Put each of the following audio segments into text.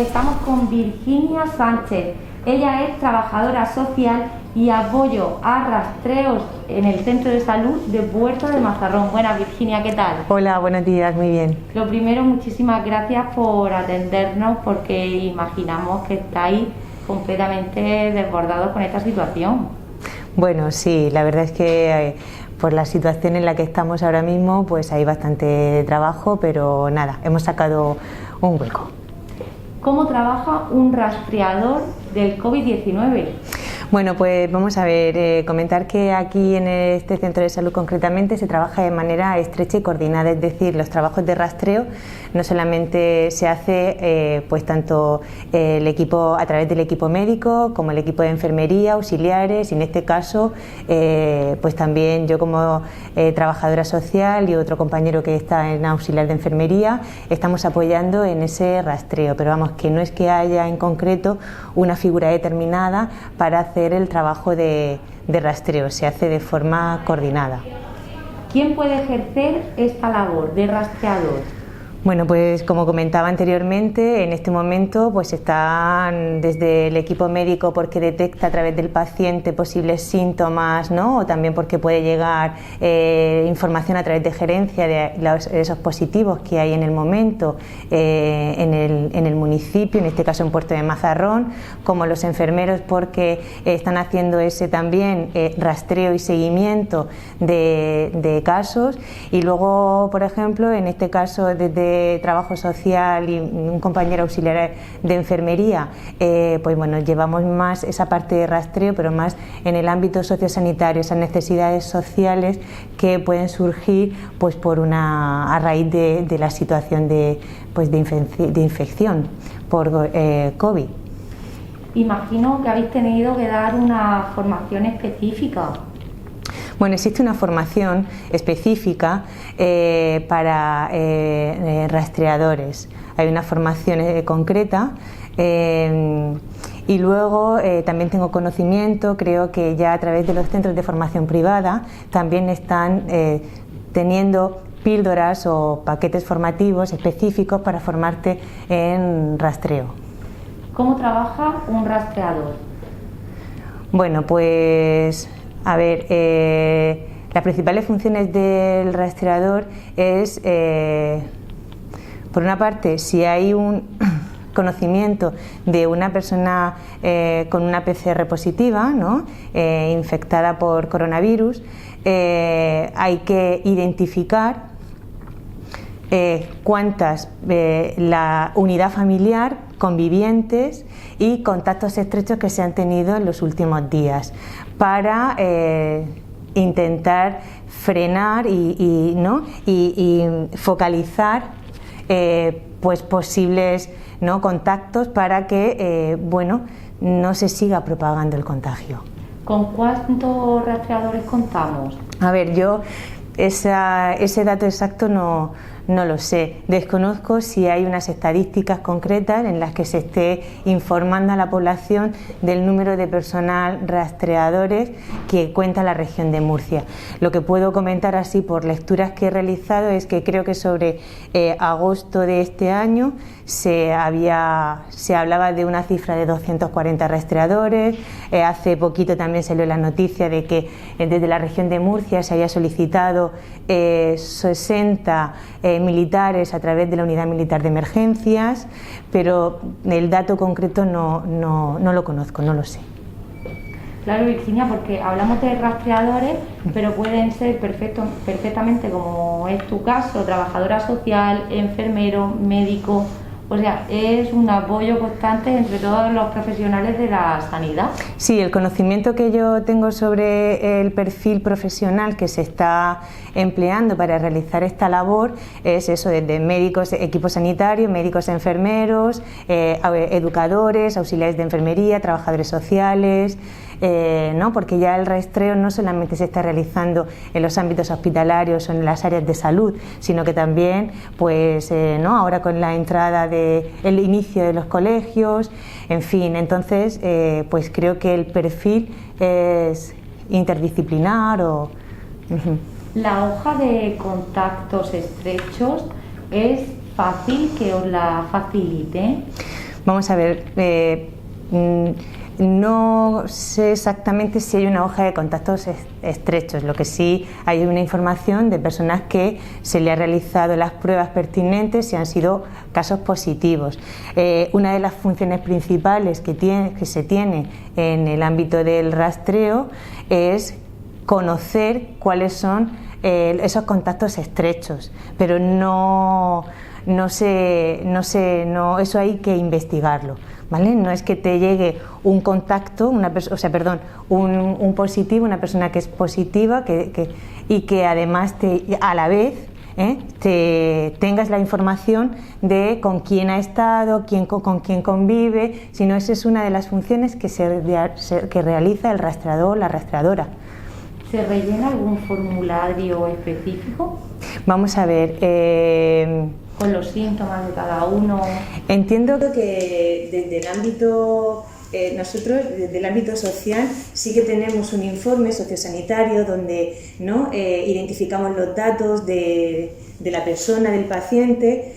Estamos con Virginia Sánchez. Ella es trabajadora social y apoyo a rastreos en el Centro de Salud de Puerto de Mazarrón. Buenas, Virginia, ¿qué tal? Hola, buenos días, muy bien. Lo primero, muchísimas gracias por atendernos, porque imaginamos que estáis completamente desbordados con esta situación. Bueno, sí, la verdad es que por la situación en la que estamos ahora mismo, pues hay bastante trabajo, pero nada, hemos sacado un hueco. ¿Cómo trabaja un rastreador del COVID-19? Bueno, pues vamos a ver, comentar que aquí en este centro de salud concretamente se trabaja de manera estrecha y coordinada, es decir, los trabajos de rastreo no solamente se hace pues tanto el equipo a través del equipo médico como el equipo de enfermería, auxiliares, y en este caso pues también yo como trabajadora social y otro compañero que está en auxiliar de enfermería estamos apoyando en ese rastreo, pero vamos, que no es que haya en concreto una figura determinada para hacer el trabajo de rastreo, se hace de forma coordinada. ¿Quién puede ejercer esta labor de rastreador? Bueno, pues como comentaba anteriormente, en este momento pues están desde el equipo médico porque detecta a través del paciente posibles síntomas, ¿no? O también porque puede llegar información a través de gerencia de esos positivos que hay en el momento en el municipio, en este caso en Puerto de Mazarrón, como los enfermeros porque están haciendo ese también rastreo y seguimiento de casos, y luego, por ejemplo, en este caso desde trabajo social y un compañero auxiliar de enfermería, pues bueno, llevamos más esa parte de rastreo, pero más en el ámbito sociosanitario, esas necesidades sociales que pueden surgir pues a raíz de la situación de infección por COVID. Imagino que habéis tenido que dar una formación específica. Bueno, existe una formación específica para rastreadores. Hay una formación concreta y luego también tengo conocimiento, creo que ya a través de los centros de formación privada también están teniendo píldoras o paquetes formativos específicos para formarte en rastreo. ¿Cómo trabaja un rastreador? Bueno, pues a ver, las principales funciones del rastreador es, por una parte, si hay un conocimiento de una persona con una PCR positiva, ¿no? Infectada por coronavirus, hay que identificar cuántas, la unidad familiar, convivientes y contactos estrechos que se han tenido en los últimos días, para intentar frenar y focalizar pues posibles, ¿no?, contactos para que no se siga propagando el contagio. ¿Con cuántos rastreadores contamos? A ver, yo ese dato exacto no lo sé. Desconozco si hay unas estadísticas concretas en las que se esté informando a la población del número de personal rastreadores que cuenta la región de Murcia. Lo que puedo comentar así por lecturas que he realizado es que creo que sobre agosto de este año se hablaba de una cifra de 240 rastreadores. Hace poquito también salió la noticia de que desde la región de Murcia se había solicitado 60 militares a través de la unidad militar de emergencias, pero el dato concreto no lo conozco, no lo sé. Claro, Virginia, porque hablamos de rastreadores, pero pueden ser perfectamente, como es tu caso, trabajadora social, enfermero, médico. O sea, es un apoyo constante entre todos los profesionales de la sanidad. Sí, el conocimiento que yo tengo sobre el perfil profesional que se está empleando para realizar esta labor es eso, desde médicos, equipos sanitarios, médicos enfermeros, educadores, auxiliares de enfermería, trabajadores sociales, porque ya el rastreo no solamente se está realizando en los ámbitos hospitalarios o en las áreas de salud, sino que también ahora con la entrada el inicio de los colegios, en fin, entonces pues creo que el perfil es interdisciplinar La hoja de contactos estrechos, ¿es fácil que os la facilite? Vamos a ver, no sé exactamente si hay una hoja de contactos estrechos, lo que sí hay una información de personas que se le ha realizado las pruebas pertinentes y han sido casos positivos. Una de las funciones principales que se tiene en el ámbito del rastreo es conocer cuáles son esos contactos estrechos, pero eso hay que investigarlo, ¿vale? No es que te llegue un contacto, un positivo, una persona que es positiva y que además a la vez te tengas la información de con quién ha estado, con quién convive, sino esa es una de las funciones que realiza el rastreador o la rastreadora. ¿Se rellena algún formulario específico? Vamos a ver. Con los síntomas de cada uno. Entiendo que desde el ámbito, nosotros desde el ámbito social sí que tenemos un informe sociosanitario donde identificamos los datos de la persona, del paciente,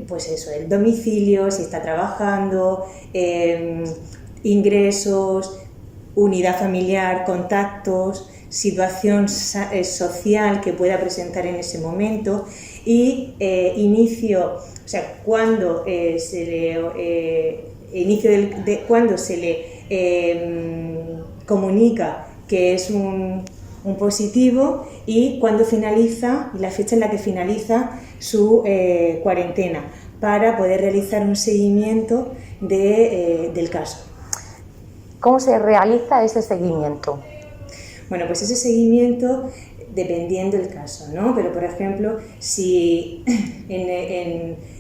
pues eso, el domicilio, si está trabajando, ingresos, unidad familiar, contactos, situación social que pueda presentar en ese momento y cuando se le comunica que es un positivo y cuando finaliza, la fecha en la que finaliza su cuarentena, para poder realizar un seguimiento del caso. ¿Cómo se realiza ese seguimiento? Bueno, pues ese seguimiento dependiendo del caso, ¿no? Pero, por ejemplo, si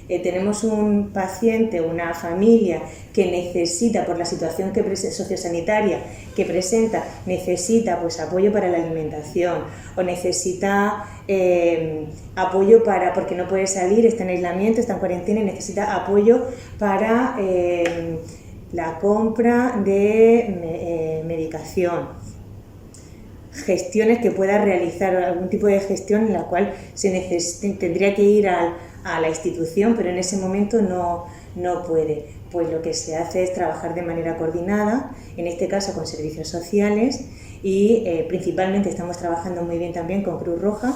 tenemos un paciente, una familia que necesita, por la situación sociosanitaria que presenta, necesita pues apoyo para la alimentación o necesita apoyo porque no puede salir, está en aislamiento, está en cuarentena y necesita apoyo para la compra de medicación, gestiones que pueda realizar, algún tipo de gestión en la cual tendría que ir a la institución, pero en ese momento no puede. Pues lo que se hace es trabajar de manera coordinada, en este caso con servicios sociales y principalmente estamos trabajando muy bien también con Cruz Roja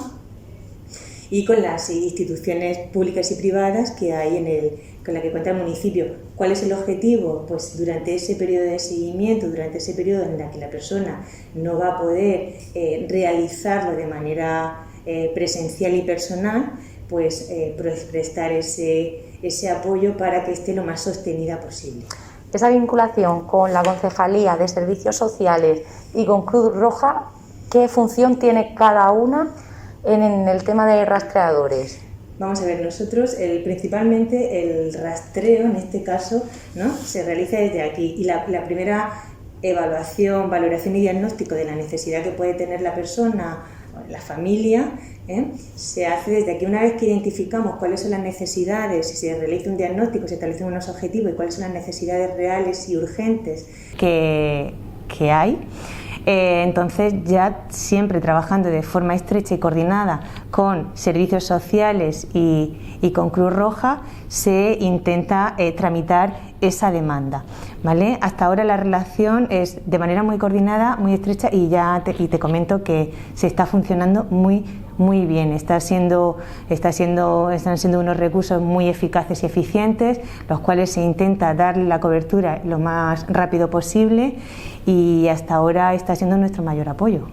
y con las instituciones públicas y privadas que hay con la que cuenta el municipio. ¿Cuál es el objetivo? Pues durante ese periodo de seguimiento, durante ese periodo en el que la persona no va a poder realizarlo de manera presencial y personal, pues prestar ese apoyo para que esté lo más sostenida posible. Esa vinculación con la Concejalía de Servicios Sociales y con Cruz Roja, ¿qué función tiene cada una en el tema de rastreadores? Vamos a ver, nosotros principalmente el rastreo, en este caso, ¿no?, se realiza desde aquí y la primera valoración y diagnóstico de la necesidad que puede tener la persona, la familia, se hace desde aquí. Una vez que identificamos cuáles son las necesidades, si se realiza un diagnóstico, se establecen unos objetivos y cuáles son las necesidades reales y urgentes que hay, entonces ya siempre trabajando de forma estrecha y coordinada con servicios sociales y con Cruz Roja se intenta tramitar esa demanda, ¿vale? Hasta ahora la relación es de manera muy coordinada, muy estrecha y te comento que se está funcionando muy bien. Están siendo unos recursos muy eficaces y eficientes, los cuales se intenta darle la cobertura lo más rápido posible y hasta ahora está siendo nuestro mayor apoyo.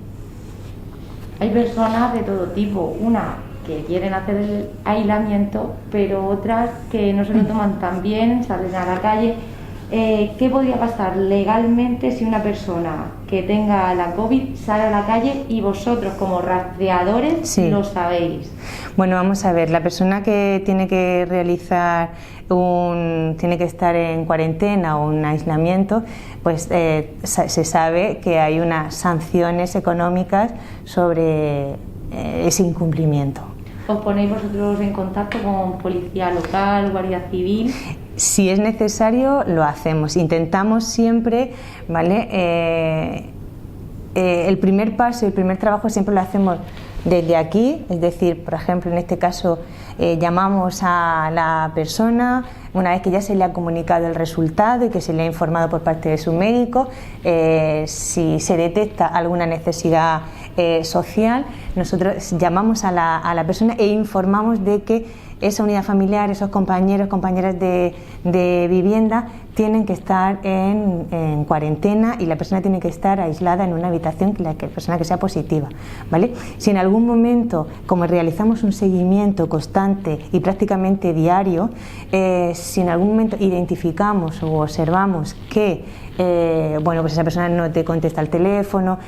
Hay personas de todo tipo, una que quieren hacer el aislamiento, pero otras que no se lo toman tan bien, salen a la calle. ¿Qué podría pasar legalmente si una persona que tenga la COVID sale a la calle y vosotros como rastreadores lo sabéis? Bueno, vamos a ver, la persona que tiene que tiene que estar en cuarentena o en aislamiento, pues se sabe que hay unas sanciones económicas sobre ese incumplimiento. ¿Os ponéis vosotros en contacto con policía local, guardia civil? Si es necesario, lo hacemos. Intentamos siempre, ¿vale? El primer paso, el primer trabajo siempre lo hacemos desde aquí, es decir, por ejemplo, en este caso llamamos a la persona una vez que ya se le ha comunicado el resultado y que se le ha informado por parte de su médico, si se detecta alguna necesidad social, nosotros llamamos a la persona e informamos de que esa unidad familiar, esos compañeros, compañeras de vivienda tienen que estar en cuarentena y la persona tiene que estar aislada en una habitación, la persona que sea positiva, ¿vale? Si en algún momento, como realizamos un seguimiento constante y prácticamente diario, si en algún momento identificamos o observamos que pues esa persona no te contesta el teléfono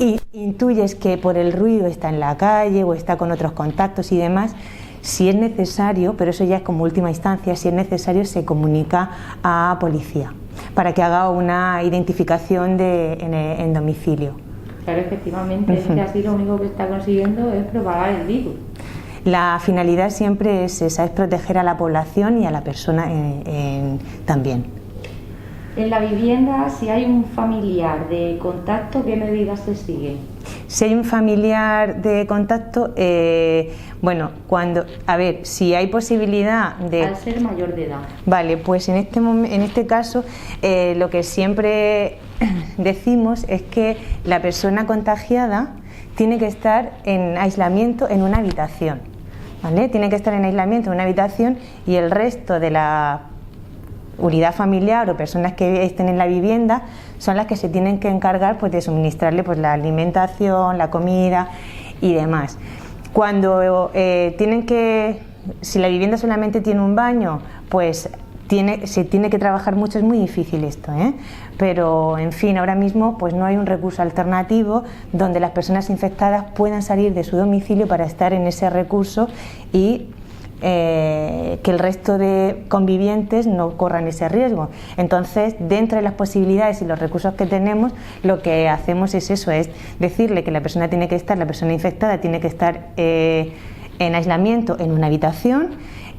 y intuyes que por el ruido está en la calle o está con otros contactos y demás, si es necesario, pero eso ya es como última instancia, si es necesario se comunica a policía para que haga una identificación en domicilio. Claro, efectivamente, es que así lo único que está consiguiendo es propagar el virus. La finalidad siempre es esa, es proteger a la población y a la persona también. En la vivienda, si hay un familiar de contacto, ¿qué medidas se siguen? Si hay un familiar de contacto, si hay posibilidad de... Al ser mayor de edad. Vale, pues en este caso lo que siempre decimos es que la persona contagiada tiene que estar en aislamiento en una habitación, ¿vale? Tiene que estar en aislamiento en una habitación y el resto de la unidad familiar o personas que estén en la vivienda son las que se tienen que encargar pues de suministrarle pues la alimentación, la comida y demás. Cuando si la vivienda solamente tiene un baño, pues se tiene que trabajar mucho, es muy difícil esto, pero en fin, ahora mismo pues no hay un recurso alternativo donde las personas infectadas puedan salir de su domicilio para estar en ese recurso y que el resto de convivientes no corran ese riesgo. Entonces, dentro de las posibilidades y los recursos que tenemos, lo que hacemos es eso, es decirle que la persona infectada tiene que estar en aislamiento en una habitación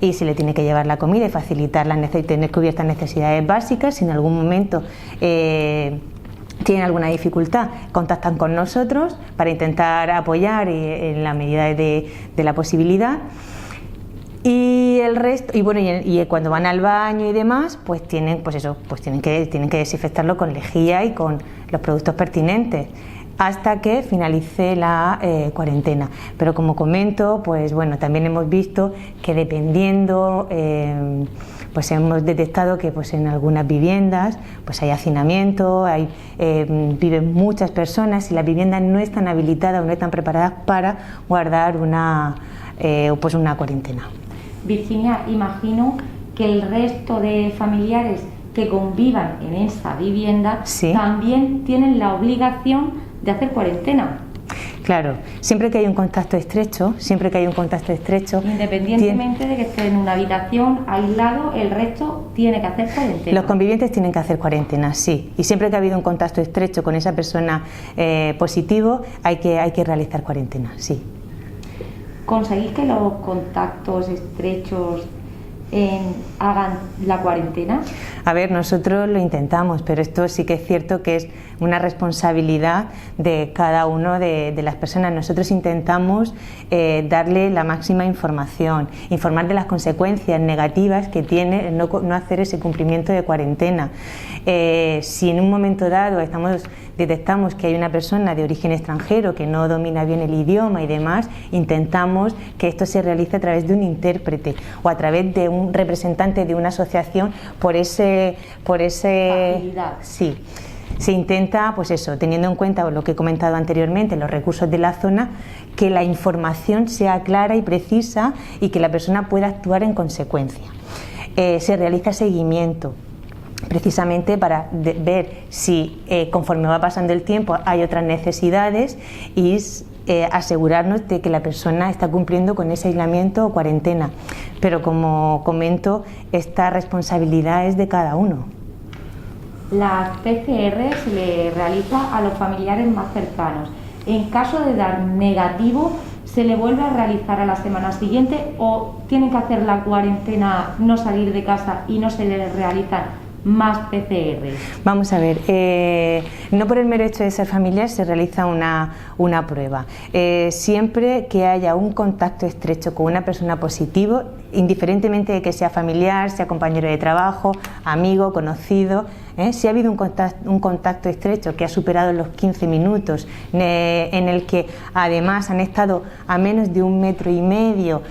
y se le tiene que llevar la comida y facilitar tener cubiertas necesidades básicas. Si en algún momento tienen alguna dificultad, contactan con nosotros para intentar apoyar en la medida de la posibilidad. Y el resto, y cuando van al baño y demás, pues tienen que desinfectarlo con lejía y con los productos pertinentes hasta que finalice la cuarentena. Pero como comento, pues bueno, también hemos visto que dependiendo, pues hemos detectado que pues en algunas viviendas pues hay hacinamiento, viven muchas personas y las viviendas no están habilitadas o no están preparadas para guardar una cuarentena. Virginia, imagino que el resto de familiares que convivan en esa vivienda también tienen la obligación de hacer cuarentena. Claro, siempre que hay un contacto estrecho, independientemente de que esté en una habitación aislado, el resto tiene que hacer cuarentena. Los convivientes tienen que hacer cuarentena, sí, y siempre que ha habido un contacto estrecho con esa persona positivo, hay que realizar cuarentena, sí. ¿Conseguís que los contactos estrechos hagan la cuarentena? A ver, nosotros lo intentamos, pero esto sí que es cierto que es una responsabilidad de cada uno de las personas. Nosotros intentamos darle la máxima información, informar de las consecuencias negativas que tiene el no hacer ese cumplimiento de cuarentena. Si en un momento dado detectamos que hay una persona de origen extranjero que no domina bien el idioma y demás, intentamos que esto se realice a través de un intérprete o a través de un representante de una asociación por ese facilidad. Sí. Se intenta, pues eso, teniendo en cuenta lo que he comentado anteriormente, los recursos de la zona, que la información sea clara y precisa y que la persona pueda actuar en consecuencia. Se realiza seguimiento, precisamente para ver si conforme va pasando el tiempo hay otras necesidades y asegurarnos de que la persona está cumpliendo con ese aislamiento o cuarentena. Pero como comento, esta responsabilidad es de cada uno. La PCR se le realiza a los familiares más cercanos. En caso de dar negativo, ¿se le vuelve a realizar a la semana siguiente o tienen que hacer la cuarentena, no salir de casa y no se le realizan más PCR? Vamos a ver, no por el mero hecho de ser familiar se realiza una prueba. Siempre que haya un contacto estrecho con una persona positivo, indiferentemente de que sea familiar, sea compañero de trabajo, amigo, conocido, si ha habido un contacto estrecho que ha superado los 15 minutos, en el que además han estado a menos de 1,5 metros,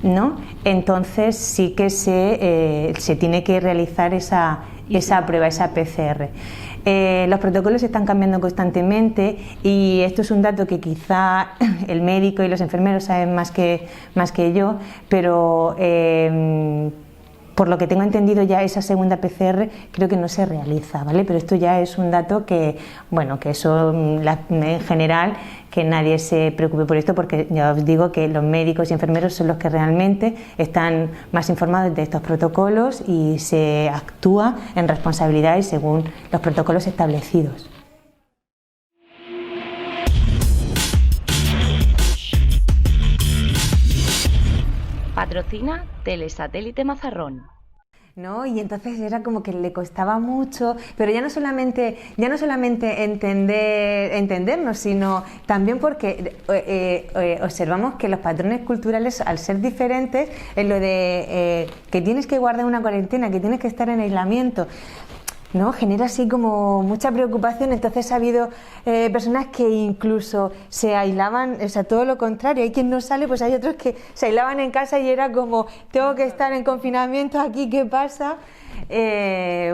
¿no? Entonces sí que se tiene que realizar esa prueba, esa PCR. Los protocolos están cambiando constantemente y esto es un dato que quizá el médico y los enfermeros saben más que yo, pero por lo que tengo entendido ya esa segunda PCR creo que no se realiza, ¿vale? Pero esto ya es un dato que, bueno, que eso en general, que nadie se preocupe por esto, porque ya os digo que los médicos y enfermeros son los que realmente están más informados de estos protocolos y se actúa en responsabilidad y según los protocolos establecidos. Patrocina Telesatélite Mazarrón. ¿No? Y entonces era como que le costaba mucho, pero ya no solamente entendernos, sino también porque observamos que los patrones culturales, al ser diferentes, en lo de que tienes que guardar una cuarentena, que tienes que estar en aislamiento, ¿no? Genera así como mucha preocupación. Entonces ha habido personas que incluso se aislaban, o sea, todo lo contrario. Hay quien no sale, pues hay otros que se aislaban en casa y era como, tengo que estar en confinamiento aquí, ¿qué pasa?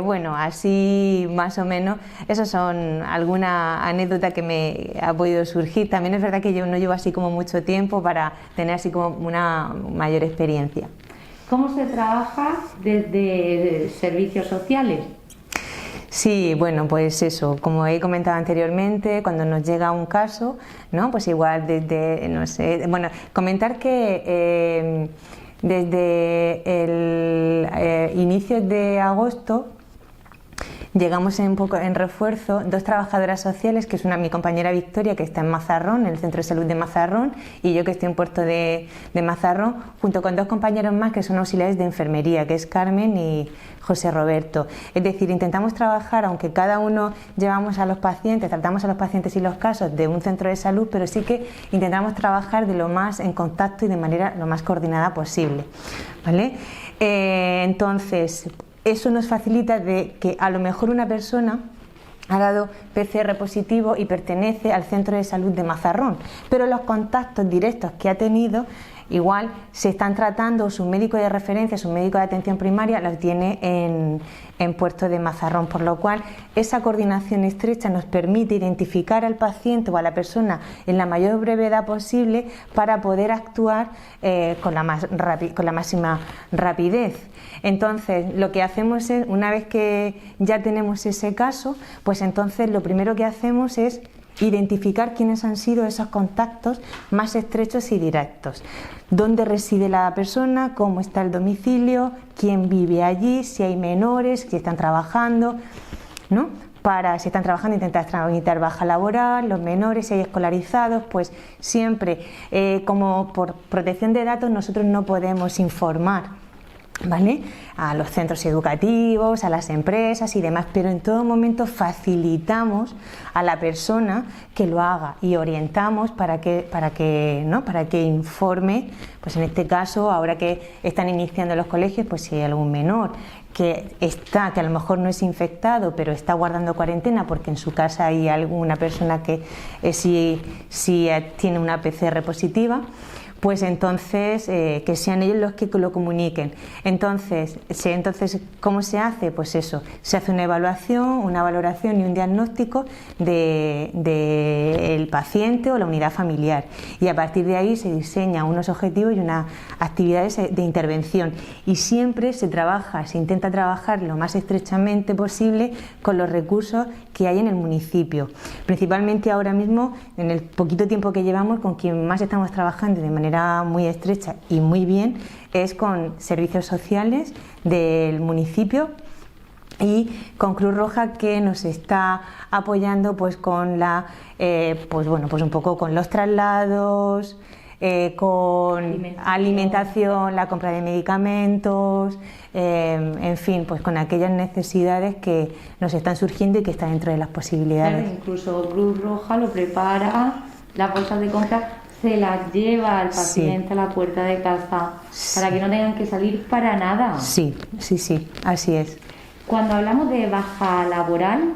Bueno, así más o menos, esas son alguna anécdota que me ha podido surgir. También es verdad que yo no llevo así como mucho tiempo para tener así como una mayor experiencia. ¿Cómo se trabaja desde servicios sociales? Sí, bueno, pues eso, como he comentado anteriormente, cuando nos llega un caso, ¿no? Pues igual desde, no sé, bueno, comentar que desde el inicio de agosto llegamos un poco en refuerzo 2 trabajadoras sociales, que es mi compañera Victoria, que está en Mazarrón, en el Centro de Salud de Mazarrón, y yo, que estoy en Puerto de Mazarrón, junto con 2 compañeros más que son auxiliares de enfermería, que es Carmen y José Roberto. Es decir, intentamos trabajar, aunque cada uno llevamos a los pacientes, tratamos a los pacientes y los casos de un centro de salud, pero sí que intentamos trabajar de lo más en contacto y de manera lo más coordinada posible, ¿vale? Entonces, eso nos facilita de que a lo mejor una persona ha dado PCR positivo y pertenece al Centro de Salud de Mazarrón, pero los contactos directos que ha tenido igual se están tratando, su médico de referencia, su médico de atención primaria los tiene en Puerto de Mazarrón, por lo cual esa coordinación estrecha nos permite identificar al paciente o a la persona en la mayor brevedad posible para poder actuar con la máxima rapidez. Entonces, lo que hacemos es, una vez que ya tenemos ese caso, pues entonces lo primero que hacemos es identificar quiénes han sido esos contactos más estrechos y directos, dónde reside la persona, cómo está el domicilio, quién vive allí, si hay menores, si están trabajando, ¿no? Si están trabajando, intentar tramitar baja laboral, los menores, si hay escolarizados, pues siempre, como por protección de datos, nosotros no podemos informar, ¿vale?, a los centros educativos, a las empresas y demás, pero en todo momento facilitamos a la persona que lo haga y orientamos para que informe, pues en este caso, ahora que están iniciando los colegios, pues si hay algún menor que a lo mejor no es infectado, pero está guardando cuarentena porque en su casa hay alguna persona que sí tiene una PCR positiva, pues entonces que sean ellos los que lo comuniquen. Entonces, ¿cómo se hace? Pues eso, se hace una evaluación, una valoración y un diagnóstico del paciente o la unidad familiar, y a partir de ahí se diseñan unos objetivos y unas actividades de intervención, y siempre se intenta trabajar lo más estrechamente posible con los recursos que hay en el municipio. Principalmente ahora mismo, en el poquito tiempo que llevamos, con quien más estamos trabajando de manera muy estrecha y muy bien es con servicios sociales del municipio y con Cruz Roja, que nos está apoyando pues con un poco con los traslados, con alimentación, la compra de medicamentos, en fin, pues con aquellas necesidades que nos están surgiendo y que están dentro de las posibilidades. Claro, incluso Cruz Roja lo prepara, las bolsas de compra se las lleva al paciente a la puerta de casa para que no tengan que salir para nada. Sí, así es. Cuando hablamos de baja laboral,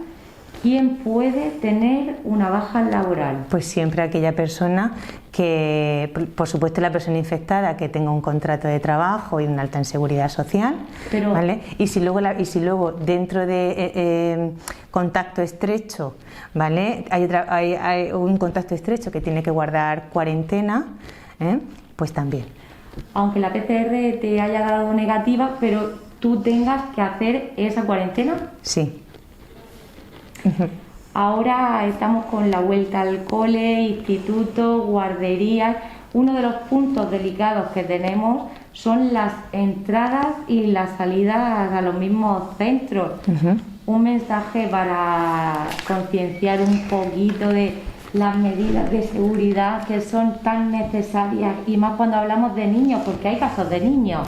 ¿quién puede tener una baja laboral? Pues siempre aquella persona que, por supuesto, la persona infectada que tenga un contrato de trabajo y un alta en seguridad social, pero, ¿vale? Y si luego dentro de contacto estrecho, ¿vale? Hay un contacto estrecho que tiene que guardar cuarentena, pues también. Aunque la PCR te haya dado negativa, pero tú tengas que hacer esa cuarentena. Sí. Ahora estamos con la vuelta al cole, instituto, guarderías. Uno de los puntos delicados que tenemos son las entradas y las salidas a los mismos centros. Un mensaje para concienciar un poquito de las medidas de seguridad que son tan necesarias, y más cuando hablamos de niños, porque hay casos de niños.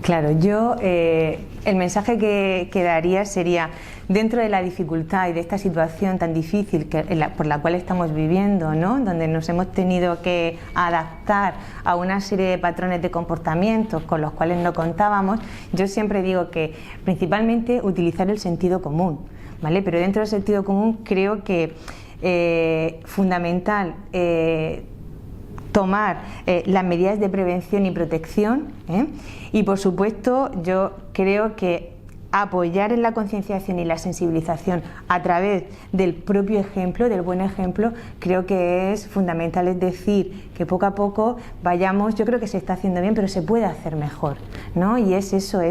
Claro, yo el mensaje que daría sería, dentro de la dificultad y de esta situación tan difícil por la cual estamos viviendo, ¿no? Donde nos hemos tenido que adaptar a una serie de patrones de comportamientos con los cuales no contábamos, yo siempre digo que principalmente utilizar el sentido común, ¿vale? Pero dentro del sentido común creo que fundamental tomar las medidas de prevención y protección, y por supuesto yo creo que apoyar en la concienciación y la sensibilización a través del propio ejemplo, del buen ejemplo, creo que es fundamental. Es decir, que poco a poco vayamos, yo creo que se está haciendo bien, pero se puede hacer mejor, ¿no? Y es eso,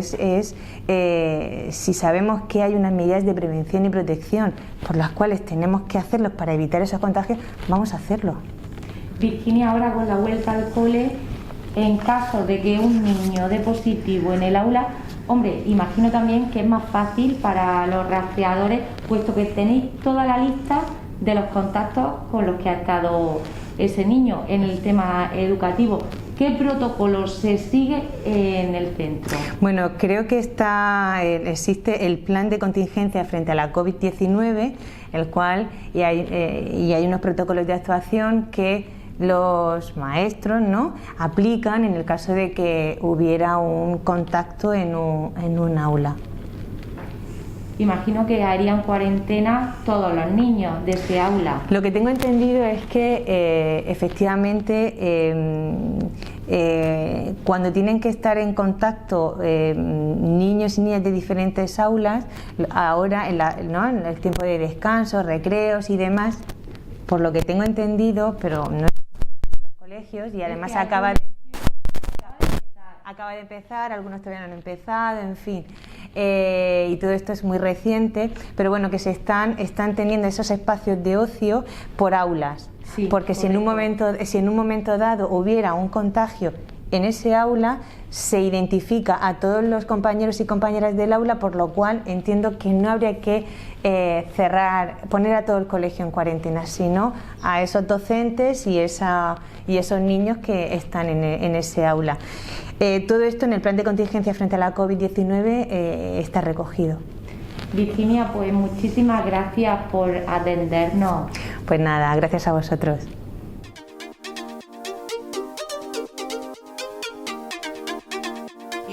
si sabemos que hay unas medidas de prevención y protección por las cuales tenemos que hacerlos para evitar esos contagios, vamos a hacerlo. Virginia, ahora con la vuelta al cole, en caso de que un niño dé positivo en el aula, hombre, imagino también que es más fácil para los rastreadores, puesto que tenéis toda la lista de los contactos con los que ha estado ese niño. En el tema educativo, ¿qué protocolo se sigue en el centro? Bueno, creo que existe el plan de contingencia frente a la COVID-19, el cual y hay unos protocolos de actuación que los maestros, ¿no?, aplican en el caso de que hubiera un contacto en un aula. Imagino que harían cuarentena todos los niños de ese aula. Lo que tengo entendido es que efectivamente cuando tienen que estar en contacto niños y niñas de diferentes aulas, ahora en el tiempo de descanso, recreos y demás, por lo que tengo entendido, pero no colegios, y además acaba de empezar, algunos todavía no han empezado, en fin, y todo esto es muy reciente, pero bueno, que se están teniendo esos espacios de ocio por aulas, sí, porque si en un momento dado hubiera un contagio en ese aula, se identifica a todos los compañeros y compañeras del aula, por lo cual entiendo que no habría que poner a todo el colegio en cuarentena, sino a esos docentes y esos niños que están en ese aula. Todo esto en el plan de contingencia frente a la COVID-19 está recogido. Virginia, pues muchísimas gracias por atendernos. Pues nada, gracias a vosotros.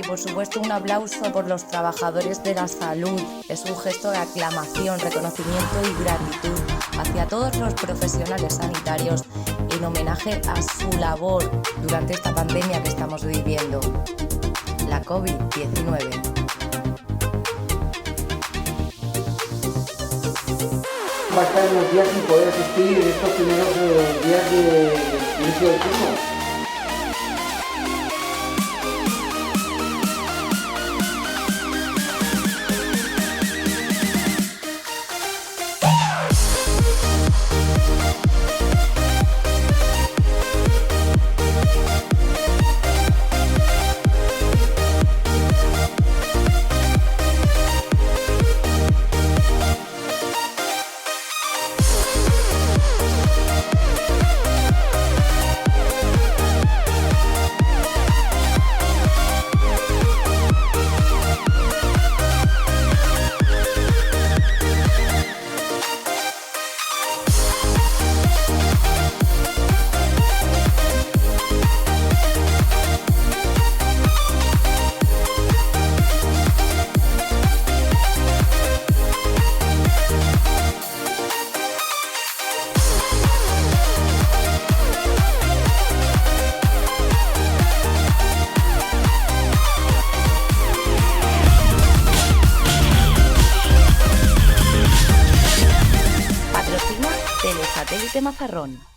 Por supuesto, un aplauso por los trabajadores de la salud. Es un gesto de aclamación, reconocimiento y gratitud hacia todos los profesionales sanitarios en homenaje a su labor durante esta pandemia que estamos viviendo, la COVID-19. Va a estar unos días sin poder asistir en estos primeros días de inicio del curso. Maite Mazarrón.